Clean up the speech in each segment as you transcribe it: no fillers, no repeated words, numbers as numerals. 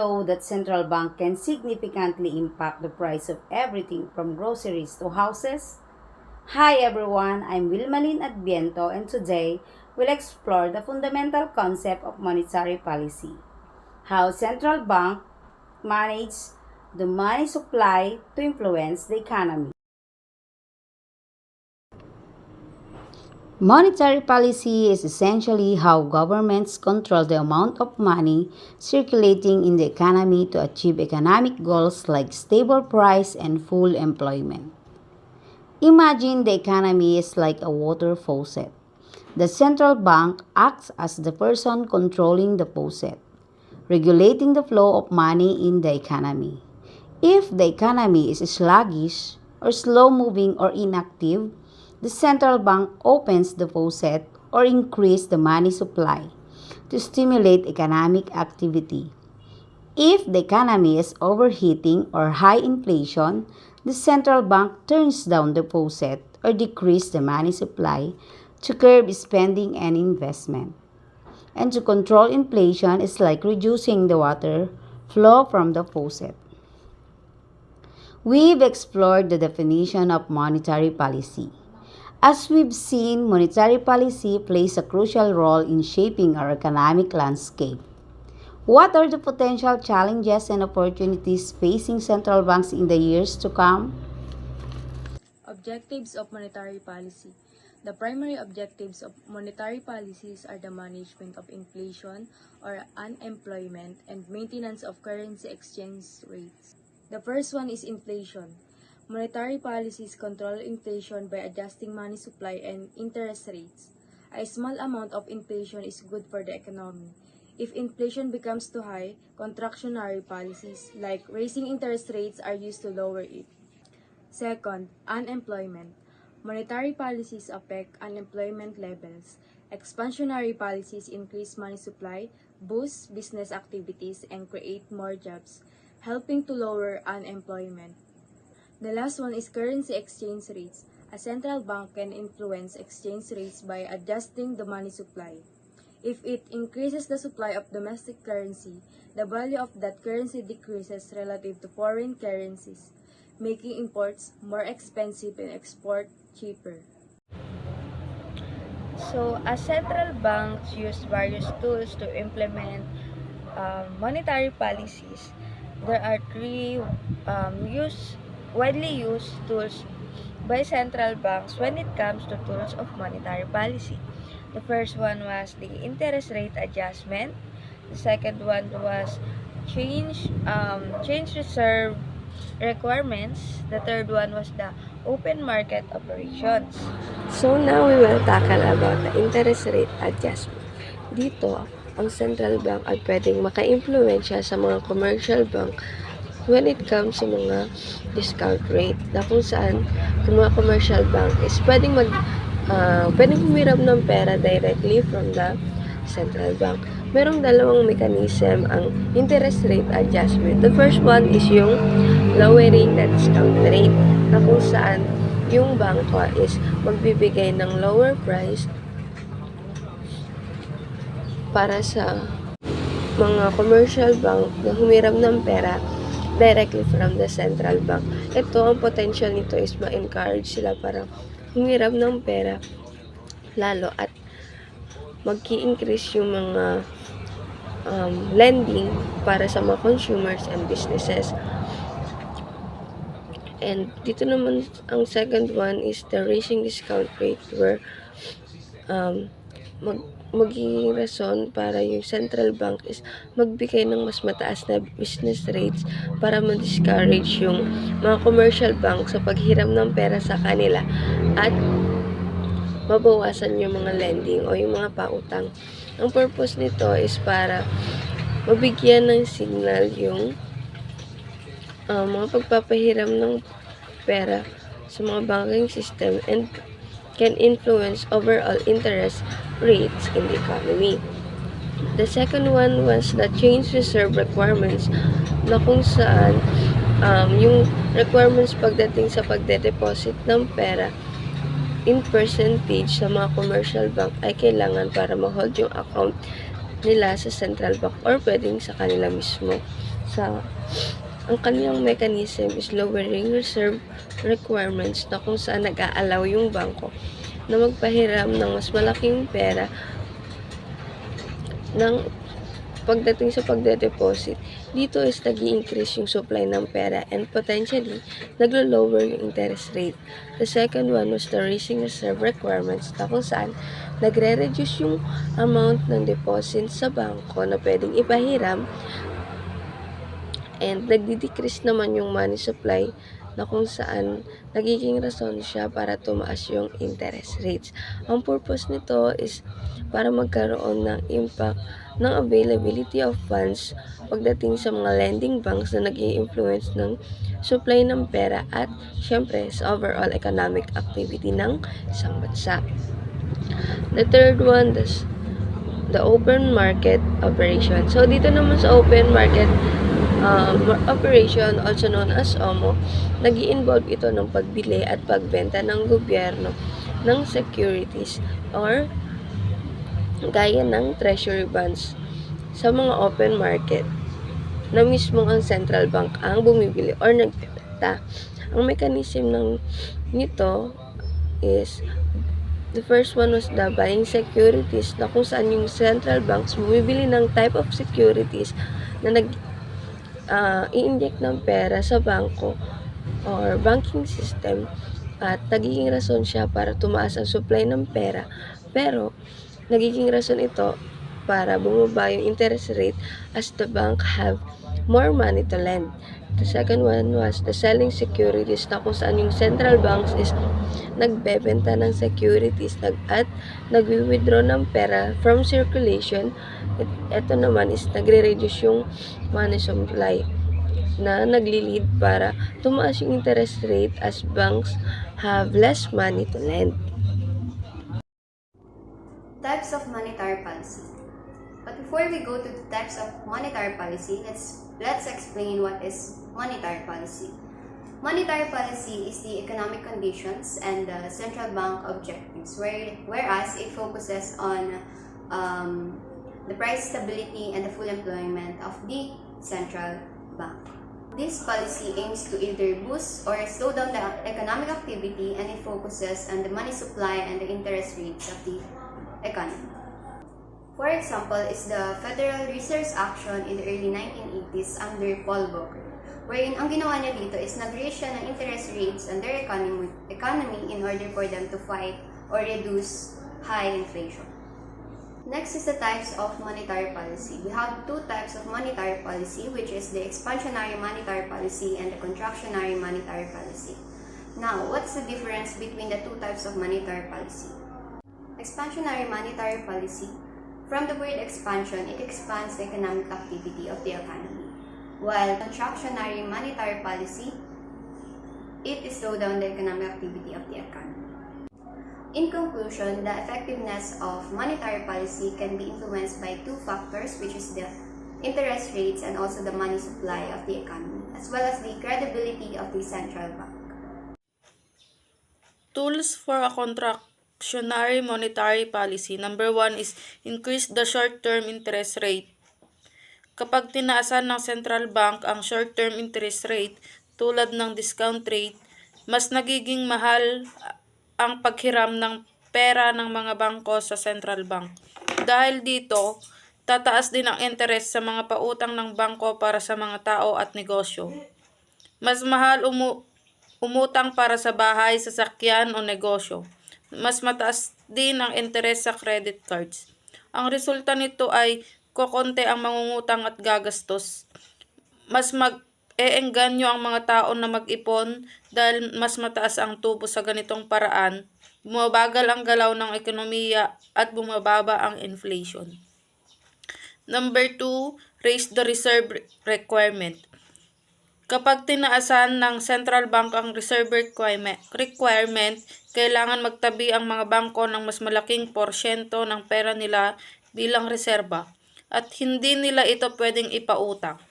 know that central bank can significantly impact the price of everything from groceries to houses? Hi everyone, I'm Wilmalyn Adviento and today we'll explore the fundamental concept of monetary policy. How central bank manage the money supply to influence the economy. Monetary policy is essentially how governments control the amount of money circulating in the economy to achieve economic goals like stable price and full employment. Imagine the economy is like a water faucet. The central bank acts as the person controlling the faucet, regulating the flow of money in the economy. If the economy is sluggish or slow moving or inactive, the central bank opens the faucet or increases the money supply to stimulate economic activity. If the economy is overheating or high inflation, the central bank turns down the faucet or decreases the money supply to curb spending and investment. And to control inflation is like reducing the water flow from the faucet. We've explored the definition of monetary policy. As we've seen, monetary policy plays a crucial role in shaping our economic landscape. What are the potential challenges and opportunities facing central banks in the years to come? Objectives of monetary policy. The primary objectives of monetary policies are the management of inflation or unemployment and maintenance of currency exchange rates. The first one is inflation. Monetary policies control inflation by adjusting money supply and interest rates. A small amount of inflation is good for the economy. If inflation becomes too high, contractionary policies like raising interest rates are used to lower it. Second, unemployment. Monetary policies affect unemployment levels. Expansionary policies increase money supply, boost business activities, and create more jobs, helping to lower unemployment. The last one is currency exchange rates. A central bank can influence exchange rates by adjusting the money supply. If it increases the supply of domestic currency, the value of that currency decreases relative to foreign currencies, making imports more expensive and export cheaper. So, as central banks use various tools to implement monetary policies, there are three widely used tools by central banks when it comes to tools of monetary policy. The first one was the interest rate adjustment. The second one was change reserve requirements. The third one was the open market operations. So now we will tackle about the interest rate adjustment. Dito, ang central bank ay pwedeng maka-impluensya sa mga commercial bank when it comes sa mga discount rate na kung saan yung mga commercial bank is pwedeng humiram ng pera directly from the central bank. Merong dalawang mechanism ang interest rate adjustment. The first one is yung lowering the discount rate na kung saan yung bangko is magbibigay ng lower price para sa mga commercial bank na humiram ng pera directly from the central bank. Ito, ang potential nito is ma-encourage sila para humiram ng pera lalo at mag-i-increase yung mga lending para sa mga consumers and businesses. And dito naman, ang second one is the raising discount rate where magiging rason para yung central bank is magbigay ng mas mataas na business rates para ma-discourage yung mga commercial bank sa paghiram ng pera sa kanila at mabawasan yung mga lending o yung mga pautang. Ang purpose nito is para mabigyan ng signal yung mga pagpapahiram ng pera sa mga banking system and can influence overall interest rates in the economy. The second one was the change reserve requirements na kung saan yung requirements pagdating sa pagde-deposit ng pera in percentage sa mga commercial bank ay kailangan para ma-hold yung account nila sa central bank or pwedeng sa kanila mismo. ang kanyang mechanism is lowering reserve requirements na kung saan nag-aalaw yung bangko na magpahiram ng mas malaking pera ng pagdating sa pagde-deposit. Dito is nag-i-increase yung supply ng pera and potentially naglo-lower yung interest rate. The second one was the raising reserve requirements na kung saan nagre-reduce yung amount ng deposit sa bangko na pwedeng ipahiram and nagdi-decrease naman yung money supply na kung saan nagiging rason siya para tumaas yung interest rates. Ang purpose nito is para magkaroon ng impact ng availability of funds pagdating sa mga lending banks na nag-i-influence ng supply ng pera at syempre sa overall economic activity ng isang bansa. The third one, the open market operation. So, dito naman sa open market operation, also known as OMO, nag-i-involve ito ng pagbili at pagbenta ng gobyerno ng securities or gaya ng treasury bonds sa mga open market na mismo ang central bank ang bumibili or nagbebenta. Ang mechanism nito is the first one was the buying securities na kung saan yung central banks bumibili ng type of securities na i-inject ng pera sa bangko or banking system at nagiging rason siya para tumaas ang supply ng pera, pero nagiging rason ito para bumaba yung interest rate as the bank have more money to lend. The second one was the selling securities na kung saan yung central banks is nagbebenta ng securities at nagwi-withdraw ng pera from circulation. Ito naman is nagre-reduce yung money supply na nagli-lead para tumaas yung interest rate as banks have less money to lend. Types of monetary policy. But before we go to the types of monetary policy, let's explain what is monetary policy. Monetary policy is the economic conditions and the central bank objectives, whereas it focuses on the price stability and the full employment of the central bank. This policy aims to either boost or slow down the economic activity, and it focuses on the money supply and the interest rates of the economy. For example, is the Federal Reserve's action in the early 1980s under Paul Volcker, wherein ang ginawa niya dito is nag-raise siya ng interest rates on their economy in order for them to fight or reduce high inflation. Next is the types of monetary policy. We have two types of monetary policy, which is the expansionary monetary policy and the contractionary monetary policy. Now, what's the difference between the two types of monetary policy? Expansionary monetary policy, from the word expansion, it expands the economic activity of the economy, while contractionary monetary policy, it slows down the economic activity of the economy. In conclusion, the effectiveness of monetary policy can be influenced by two factors, which is the interest rates and also the money supply of the economy, as well as the credibility of the central bank. Tools for a contractionary monetary policy. Number 1 is increase the short-term interest rate. Kapag tinaasan ng central bank ang short-term interest rate tulad ng discount rate, mas nagiging mahal ang paghiram ng pera ng mga bangko sa central bank. Dahil dito, tataas din ang interest sa mga pautang ng bangko para sa mga tao at negosyo. Mas mahal umutang para sa bahay, sasakyan o negosyo. Mas mataas din ang interest sa credit cards. Ang resulta nito ay kokonti ang mangungutang at gagastos. Mas mag-eengganyo ang mga tao na mag-ipon dahil mas mataas ang tubo sa ganitong paraan. Bumabagal ang galaw ng ekonomiya at bumababa ang inflation. Number 2, raise the reserve requirement. Kapag tinaasan ng central bank ang reserve requirement, kailangan magtabi ang mga bangko ng mas malaking porsyento ng pera nila bilang reserba at hindi nila ito pwedeng ipautang.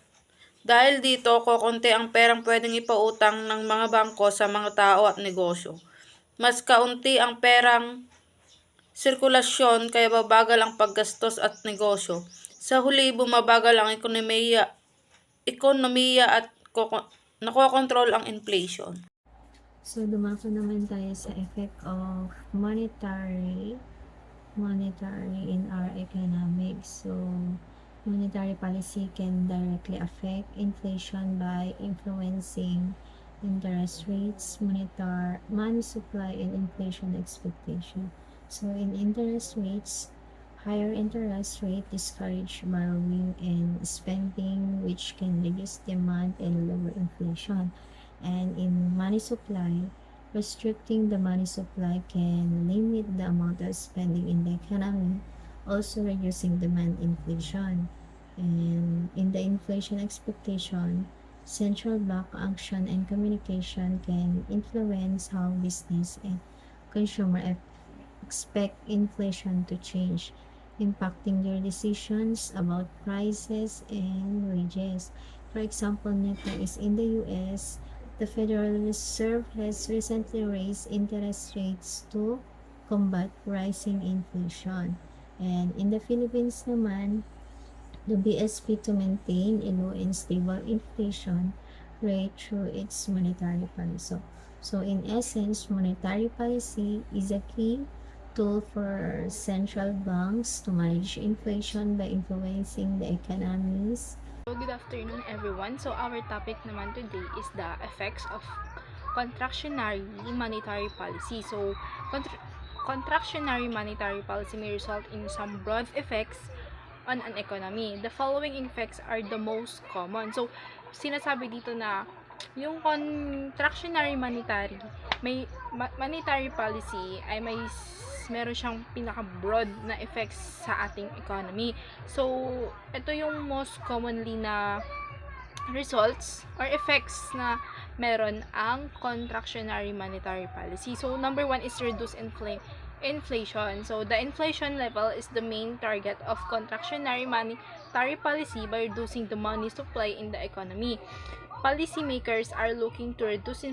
Dahil dito, kokonti ang perang pwedeng ipautang ng mga bangko sa mga tao at negosyo. Mas kaunti ang perang sirkulasyon kaya babagal ang paggastos at negosyo. Sa huli, bumabagal ang ekonomiya ekonomiya at nakokontrol ang inflation. So, dumako naman tayo sa effect of monetary in our economics. So, monetary policy can directly affect inflation by influencing interest rates, money supply, and inflation expectation. So, in interest rates, higher interest rate discourage borrowing and spending, which can reduce demand and lower inflation. And in money supply, restricting the money supply can limit the amount of spending in the economy, also reducing demand inflation. And in the inflation expectation, central bank action and communication can influence how business and consumer expect inflation to change, impacting their decisions about prices and wages. For example, nito is in the US, the Federal Reserve has recently raised interest rates to combat rising inflation. And in the Philippines naman, the BSP to maintain a low and stable inflation rate through its monetary policy. So in essence, monetary policy is a key tool for central banks to manage inflation by influencing the economies. So, good afternoon everyone. So, our topic naman today is the effects of contractionary monetary policy. So, contractionary monetary policy may result in some broad effects on an economy. The following effects are the most common. So, sinasabi dito na yung contractionary monetary policy ay meron siyang pinaka-broad na effects sa ating economy. So, ito yung most commonly na results or effects na meron ang contractionary monetary policy. So, number 1 is reduce inflation. So, the inflation level is the main target of contractionary monetary policy by reducing the money supply in the economy. Policymakers are looking to reduce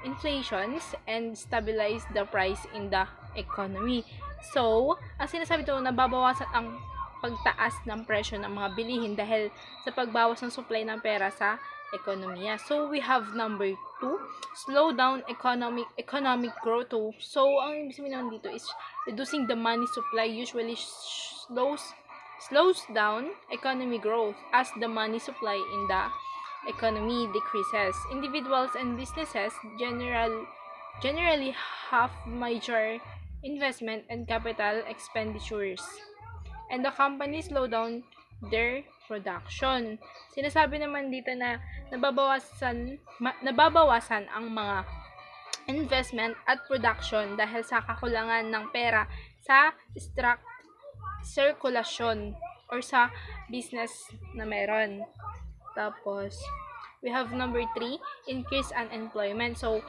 inflations and stabilize the price in the economy. So, ang sinasabi dito, nababawasan ang pagtaas ng presyo ng mga bilihin dahil sa pagbawas ng supply ng pera sa ekonomiya. So, we have number 2, slow down economic growth. So, ang ibig sabihin naman dito is reducing the money supply usually slows down economic growth as the money supply in the economy decreases. Individuals and businesses generally have major investment and capital expenditures, and the companies slow down their production. Sinasabi naman dito na nababawasan ang mga investment at production dahil sa kakulangan ng pera sa sirkulasyon or sa business na meron. Tapos, we have number 3, increase unemployment. So,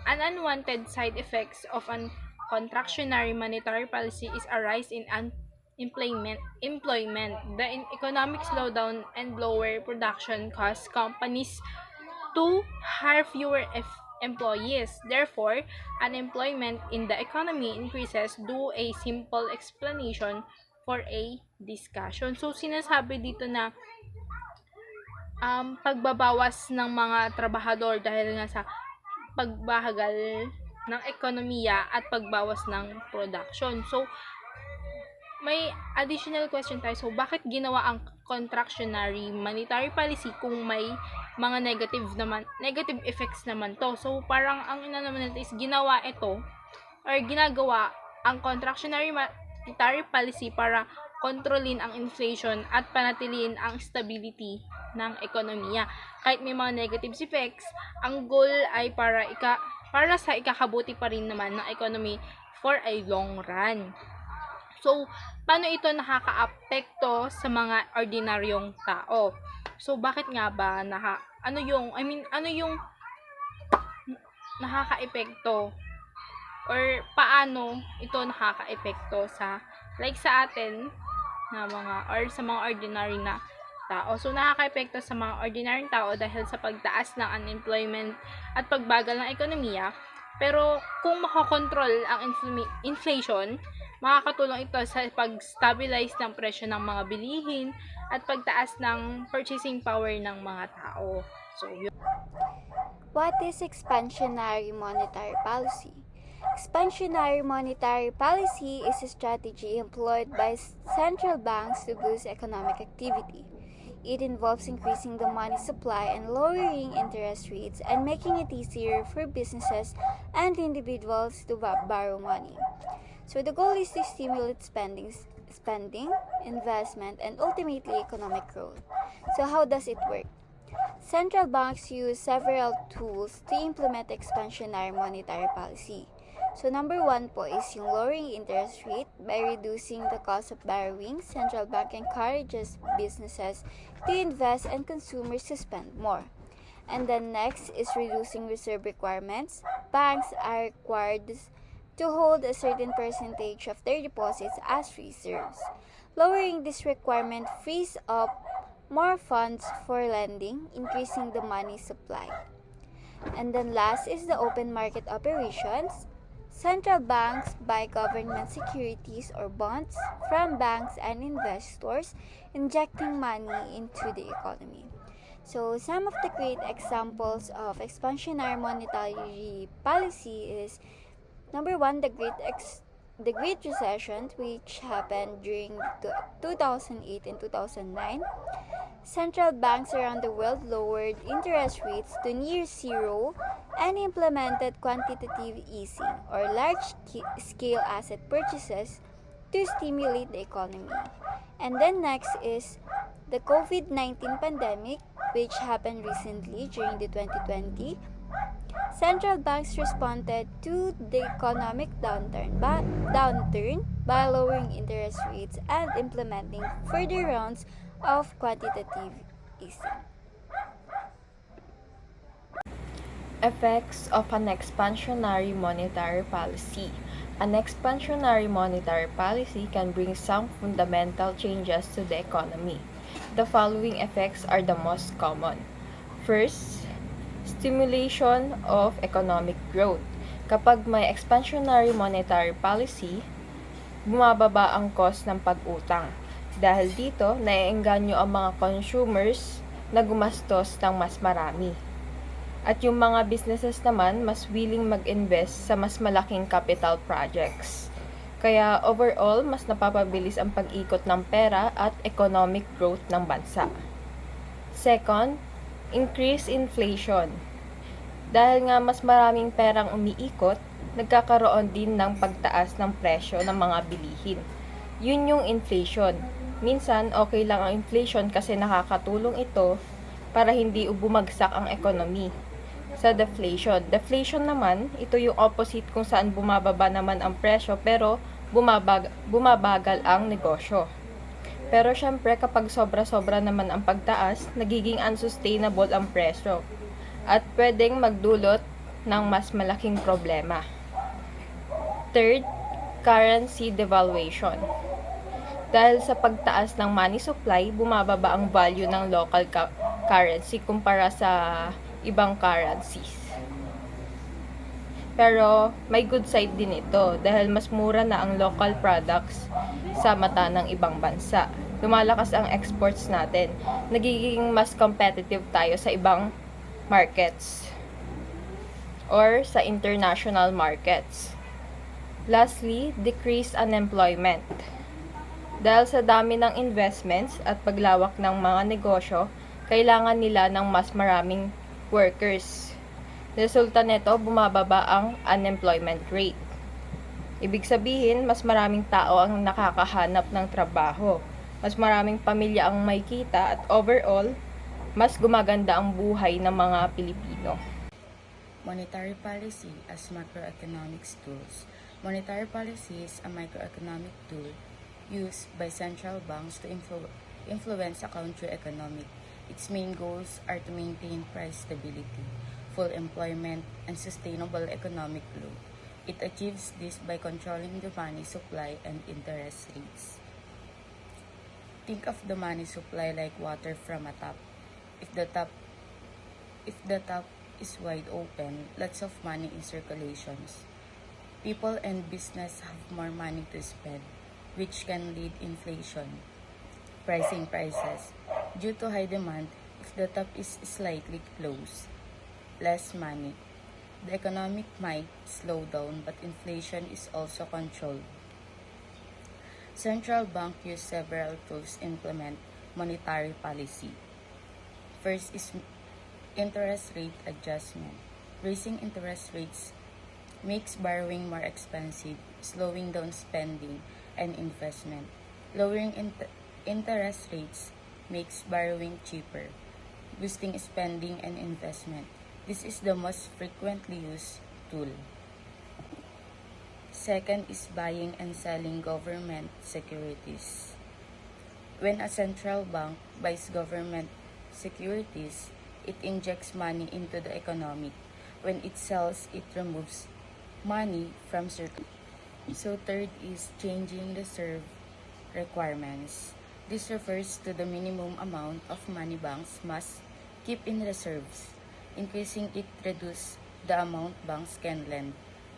an unwanted side effects of an contractionary monetary policy is a rise in employment. The economic slowdown and lower production cause companies to hire fewer employees. Therefore, unemployment in the economy increases. Do a simple explanation for a discussion. So, sinasabi dito na pagbabawas ng mga trabahador dahil nga sa pagbahagal ng ekonomiya at pagbawas ng production. So, may additional question tayo. So, bakit ginawa ang contractionary monetary policy kung may mga negative effects naman to? So, parang ang naman natin is ginagawa ang contractionary monetary policy para kontrolin ang inflation at panatiliin ang stability ng ekonomiya. Kahit may mga negative effects, ang goal ay para sa ikakabuti pa rin naman ng economy for a long run. So, paano ito nakakaapekto sa mga ordinaryong tao? So, bakit nga ba ano yung nakakaepekto or paano ito nakakaepekto sa atin na sa mga ordinary na tao. So, nakakaepekto sa mga ordinaryong tao dahil sa pagtaas ng unemployment at pagbagal ng ekonomiya. Pero, kung makokontrol ang inflation, Makakatulong ito sa pag-stabilize ng presyo ng mga bilihin at pagtaas ng purchasing power ng mga tao. So, What is expansionary monetary policy? Expansionary monetary policy is a strategy employed by central banks to boost economic activity. It involves increasing the money supply and lowering interest rates and making it easier for businesses and individuals to borrow money. So the goal is to stimulate spending, investment, and ultimately economic growth. So how does it work? Central banks use several tools to implement expansionary monetary policy. So number one po is yung lowering interest rate. By reducing the cost of borrowing, central bank encourages businesses to invest and consumers to spend more. And then next is reducing reserve requirements. Banks are required to hold a certain percentage of their deposits as reserves. Lowering this requirement frees up more funds for lending, increasing the money supply. And then last is the open market operations. Central banks buy government securities or bonds from banks and investors, injecting money into the economy. So some of the great examples of expansionary monetary policy is number one, the Great Recession, which happened during 2008 and 2009. Central banks around the world lowered interest rates to near zero and implemented quantitative easing or large-scale asset purchases to stimulate the economy. And then next is the COVID-19 pandemic, which happened recently during the 2020. Central banks responded to the economic downturn by lowering interest rates and implementing further rounds of quantitative easing. Effects of an expansionary monetary policy. An expansionary monetary policy can bring some fundamental changes to the economy. The following effects are the most common. First, stimulation of economic growth. Kapag may expansionary monetary policy, bumababa ang cost ng pag-utang. Dahil dito, naiengganyo ang mga consumers na gumastos ng mas marami. At yung mga businesses naman, mas willing mag-invest sa mas malaking capital projects. Kaya overall, mas napapabilis ang pag-ikot ng pera at economic growth ng bansa. Second, increase inflation. Dahil nga mas maraming perang umiikot, nagkakaroon din ng pagtaas ng presyo ng mga bilihin. Yun yung inflation. Minsan, okay lang ang inflation kasi nakakatulong ito para hindi bumagsak ang economy. Sa deflation. Deflation naman, ito yung opposite kung saan bumababa naman ang presyo pero bumabagal ang negosyo. Pero syempre kapag sobra-sobra naman ang pagtaas, nagiging unsustainable ang presyo at pwedeng magdulot ng mas malaking problema. Third, currency devaluation. Dahil sa pagtaas ng money supply, bumababa ang value ng local currency kumpara sa ibang currencies. Pero may good side din ito dahil mas mura na ang local products sa mata ng ibang bansa. Lumalakas ang exports natin. Nagiging mas competitive tayo sa ibang markets or sa international markets. Lastly, decrease unemployment. Dahil sa dami ng investments at paglawak ng mga negosyo, kailangan nila ng mas maraming workers. Resulta nito, bumababa ang unemployment rate. Ibig sabihin, mas maraming tao ang nakakahanap ng trabaho. Mas maraming pamilya ang may kita at overall, mas gumaganda ang buhay ng mga Pilipino. Monetary policy as macroeconomics tools. Monetary policy is a microeconomic tool used by central banks to influence a country economic. Its main goals are to maintain price stability, full employment, and sustainable economic growth. It achieves this by controlling the money supply and interest rates. Think of the money supply like water from a tap. If the tap is wide open, lots of money in circulations. People and business have more money to spend, which can lead inflation, pricing prices. Due to high demand, if the tap is slightly closed, less money, the economic might slow down, but inflation is also controlled. Central bank use several tools to implement monetary policy. First is interest rate adjustment. Raising interest rates makes borrowing more expensive, slowing down spending and investment. Lowering interest rates makes borrowing cheaper, boosting spending and investment. This is the most frequently used tool. Second is buying and selling government securities. When a central bank buys government securities, it injects money into the economy. When it sells, it removes money from circulation. So third is changing reserve requirements. This refers to the minimum amount of money banks must keep in reserves. Increasing it reduces the amount banks can lend,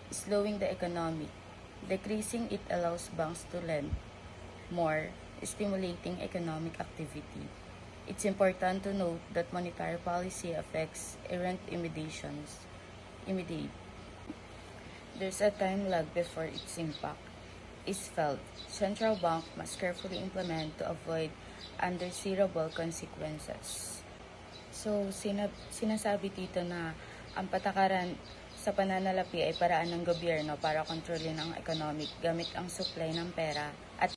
slowing the economy. Decreasing it allows banks to lend more, stimulating economic activity. It's important to note that monetary policy affects errant immediate. There's a time lag before its impact is felt. Central bank must carefully implement to avoid undesirable consequences. So, sinasabi dito na ang patakaran sa pananalapi ay paraan ng gobyerno para kontrolin ang economic gamit ang supply ng pera at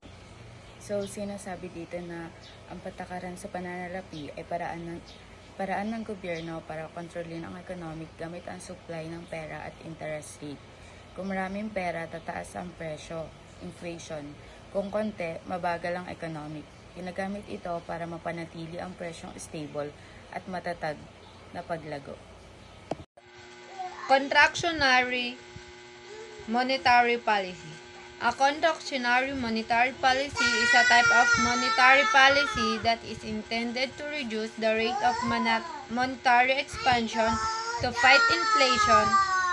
sinasabi dito na ang patakaran sa pananalapi ay paraan ng gobyerno para kontrolin ang economic gamit ang supply ng pera at interest rate. Kung maraming pera, tataas ang presyo, inflation. Kung konti, mabagal ang economic. Ginagamit ito para mapanatili ang presyong stable at matatag na paglago. Contractionary monetary policy. A contractionary monetary policy is a type of monetary policy that is intended to reduce the rate of monetary expansion to fight inflation.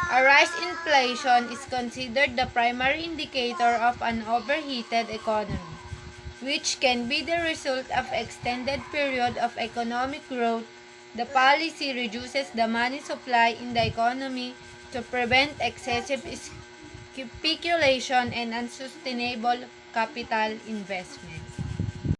A rise in inflation is considered the primary indicator of an overheated economy, which can be the result of extended period of economic growth. The policy reduces the money supply in the economy to prevent excessive speculation and unsustainable capital investment.